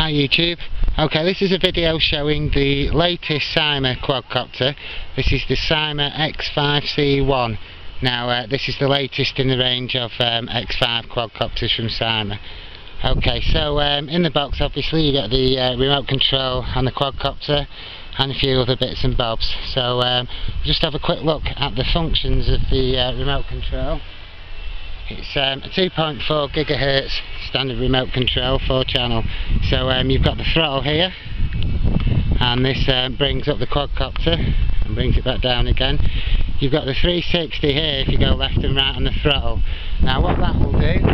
Hi YouTube. Okay, this is a video showing the latest Syma quadcopter. This is the Syma X5C1. Now this is the latest in the range of X5 quadcopters from Syma. Okay, so in the box obviously you get the remote control and the quadcopter and a few other bits and bobs. So just have a quick look at the functions of the remote control. It's a 2.4 GHz standard remote control, 4-channel. So you've got the throttle here, and this brings up the quadcopter and brings it back down again. You've got the 360 here if you go left and right on the throttle. Now what that will do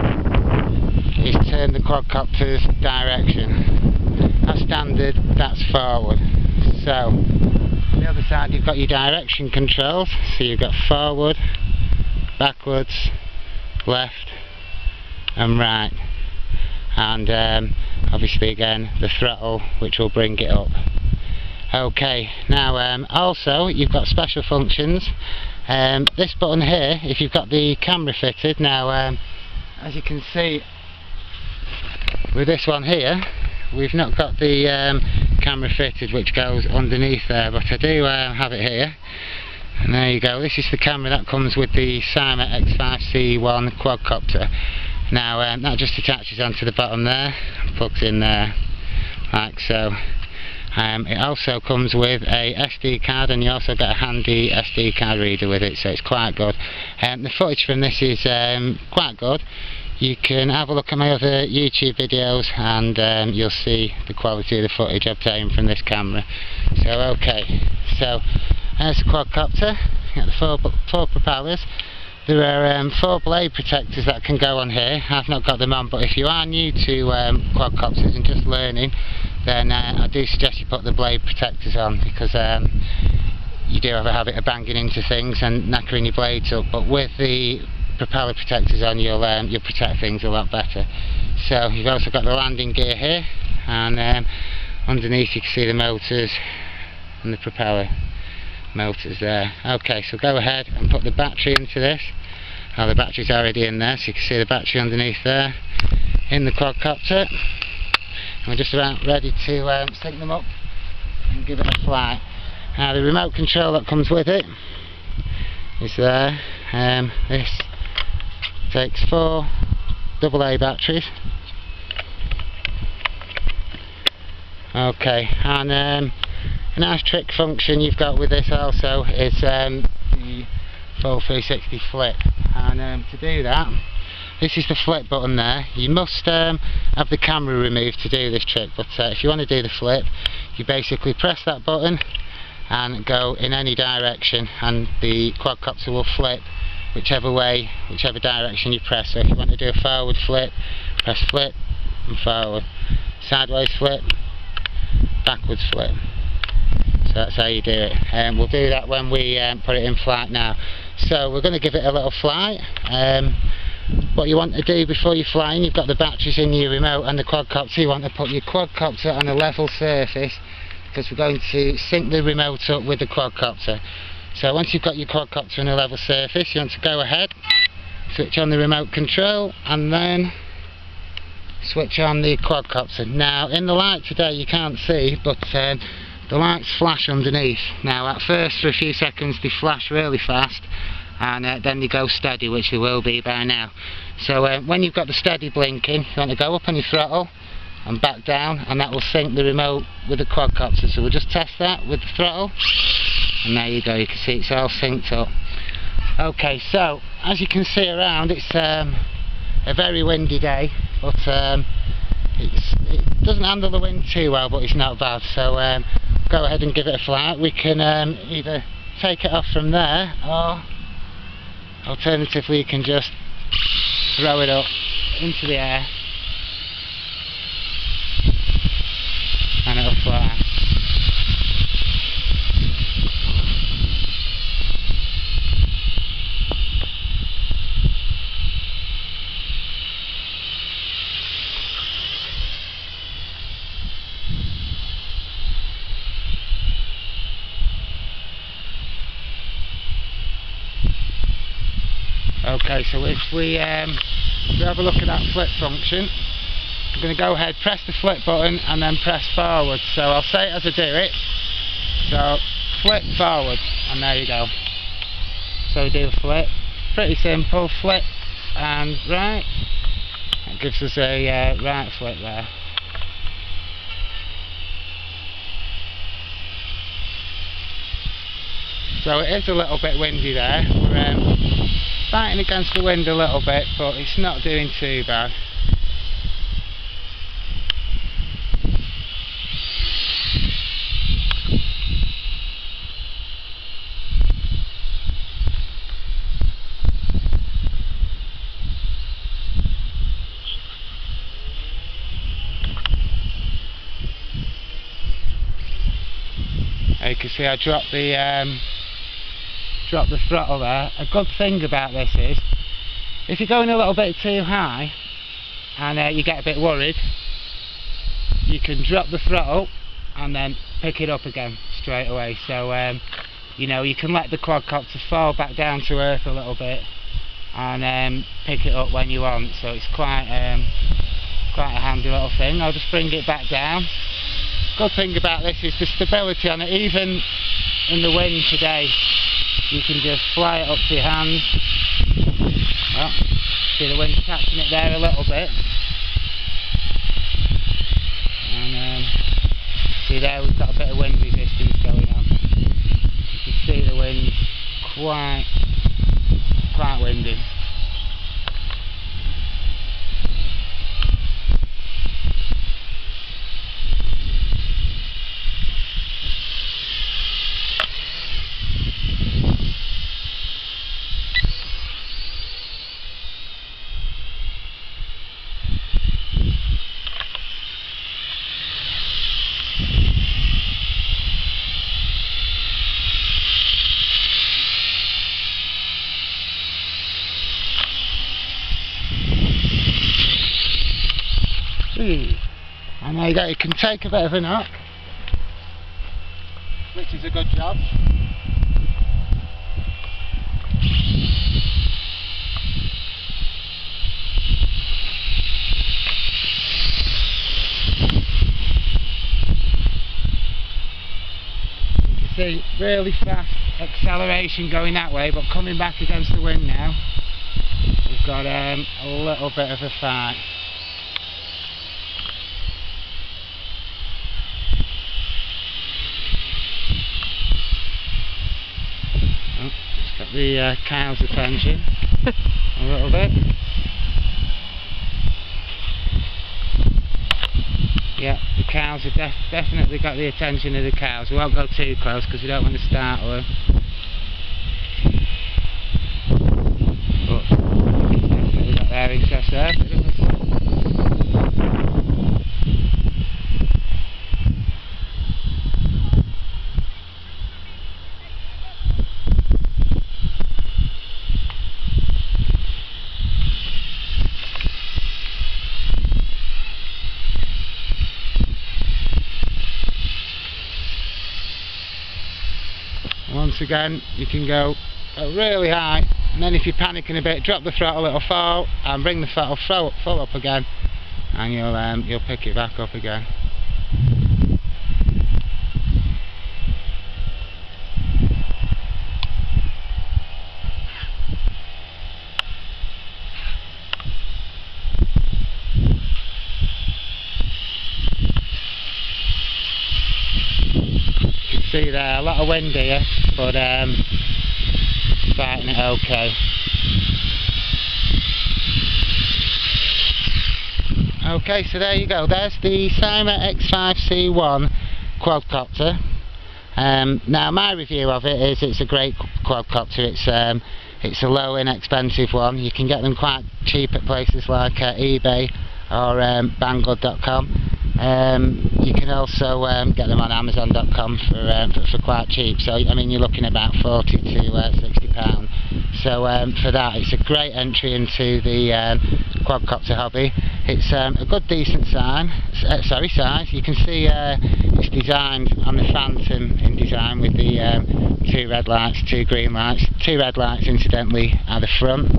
is turn the quadcopter's direction. That's standard, that's forward. So on the other side you've got your direction controls, so you've got forward, backwards, left and right, and obviously again the throttle, which will bring it up. Okay, now also you've got special functions. This button here, if you've got the camera fitted, now as you can see with this one here, we've not got the camera fitted which goes underneath there, but I do have it here. And there you go, this is the camera that comes with the Syma X5C-1 Quadcopter. Now that just attaches onto the bottom there, plugs in there, like so. It also comes with a SD card, and you also get a handy SD card reader with it, so it's quite good. The footage from this is quite good. You can have a look at my other YouTube videos and you'll see the quality of the footage obtained from this camera. So okay, so there's the quadcopter. You got the four propellers. There are 4 blade protectors that can go on here. I've not got them on, but if you are new to quadcopters and just learning, then I do suggest you put the blade protectors on, because you do have a habit of banging into things and knackering your blades up, but with the propeller protectors on you'll protect things a lot better. So you've also got the landing gear here, and underneath you can see the motors and the propeller motors there. Okay, so go ahead and put the battery into this. Oh, the battery's already in there, so you can see the battery underneath there in the quadcopter, and we're just about ready to sync them up and give it a fly. Now the remote control that comes with it is there. This takes 4 AA batteries. Okay, and a nice trick function you've got with this also is the full 360 flip, and to do that, this is the flip button there. You must have the camera removed to do this trick, but if you want to do the flip, you basically press that button and go in any direction, and the quadcopter will flip whichever way, whichever direction you press. So if you want to do a forward flip, press flip and forward, sideways flip, backwards flip. So that's how you do it. We'll do that when we put it in flight now. So we're going to give it a little flight. What you want to do before you're flying, you've got the batteries in your remote and the quadcopter. You want to put your quadcopter on a level surface, because we're going to sync the remote up with the quadcopter. So once you've got your quadcopter on a level surface, you want to go ahead, switch on the remote control, and then switch on the quadcopter. Now in the light today you can't see, but the lights flash underneath. Now at first for a few seconds they flash really fast, and then they go steady, which they will be by now. So when you've got the steady blinking, you want to go up on your throttle and back down, and that will sync the remote with the quadcopter. So we'll just test that with the throttle, and there you go, you can see it's all synced up. Okay, so as you can see around, it's a very windy day, but it doesn't handle the wind too well, but it's not bad. So go ahead and give it a flight. We can either take it off from there, or alternatively you can just throw it up into the air and it'll fly. Okay, so if we have a look at that flip function, I'm going to go ahead, press the flip button and then press forward. So I'll say it as I do it. So flip forward, and there you go. So we do a flip, pretty simple, flip and right. That gives us a right flip there. So it is a little bit windy there. We're fighting against the wind a little bit, but it's not doing too bad. You can see I dropped the throttle there. A good thing about this is, if you're going a little bit too high and you get a bit worried, you can drop the throttle and then pick it up again straight away. So you know, you can let the quadcopter fall back down to earth a little bit and pick it up when you want. So it's quite a handy little thing. I'll just bring it back down. Good thing about this is the stability on it. Even in the wind today, you can just fly it up to your hands. Well, see the wind catching it there a little bit. And see there, we've got a bit of wind resistance going on. You can see the wind quite windy. And there you go, it can take a bit of a knock, which is a good job. You can see really fast acceleration going that way, but coming back against the wind now, we've got a little bit of a fight. Got the cow's attention a little bit. Yeah, the cows have definitely got the attention of the cows. We won't go too close because we don't want to startle them. But it's definitely got their interest there. Once again, you can go really high, and then if you're panicking a bit, drop the throttle, it'll fall, and bring the throttle full up again, and you'll pick it back up again. See there, a lot of wind here, but fighting it okay. Okay, so there you go, there's the Syma X5C-1 Quadcopter. Now my review of it is it's a great quadcopter. It's a low, inexpensive one. You can get them quite cheap at places like eBay or Banggood.com. You can also get them on Amazon.com for quite cheap. So I mean, you're looking at about £40 to £60. So for that, it's a great entry into the quadcopter hobby. It's a good decent size. You can see it's designed on the Phantom in design with the 2 red lights, 2 green lights. 2 red lights incidentally are the front,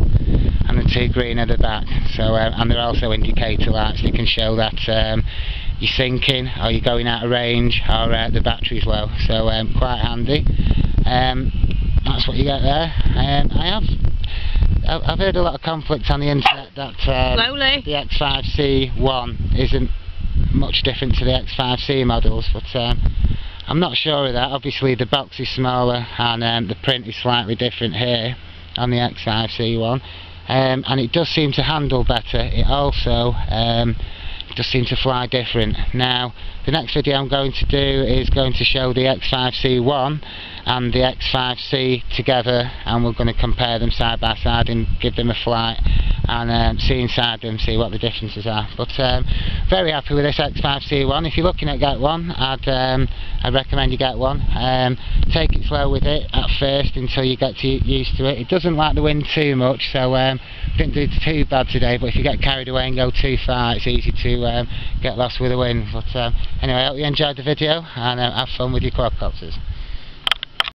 and the 2 green at the back. So and they're also indicator lights. They can show that you're sinking, or you're going out of range, or the battery's low. So quite handy. That's what you get there. I've heard a lot of conflict on the internet that the X5C1 isn't much different to the X5C models, but I'm not sure of that. Obviously the box is smaller, and the print is slightly different here on the X5C1, and it does seem to handle better. It also does seem to fly different. Now the next video I'm going to do is going to show the X5C1 and the X5C together, and we're going to compare them side by side and give them a flight and see inside them, see what the differences are. But very happy with this X5C1. If you're looking at get one, I'd recommend you get one. Take it slow with it at first until you get used to it. It doesn't like the wind too much, so didn't do too bad today, but if you get carried away and go too far, it's easy to get lost with the wind. But anyway, I hope you enjoyed the video, and have fun with your quadcopters.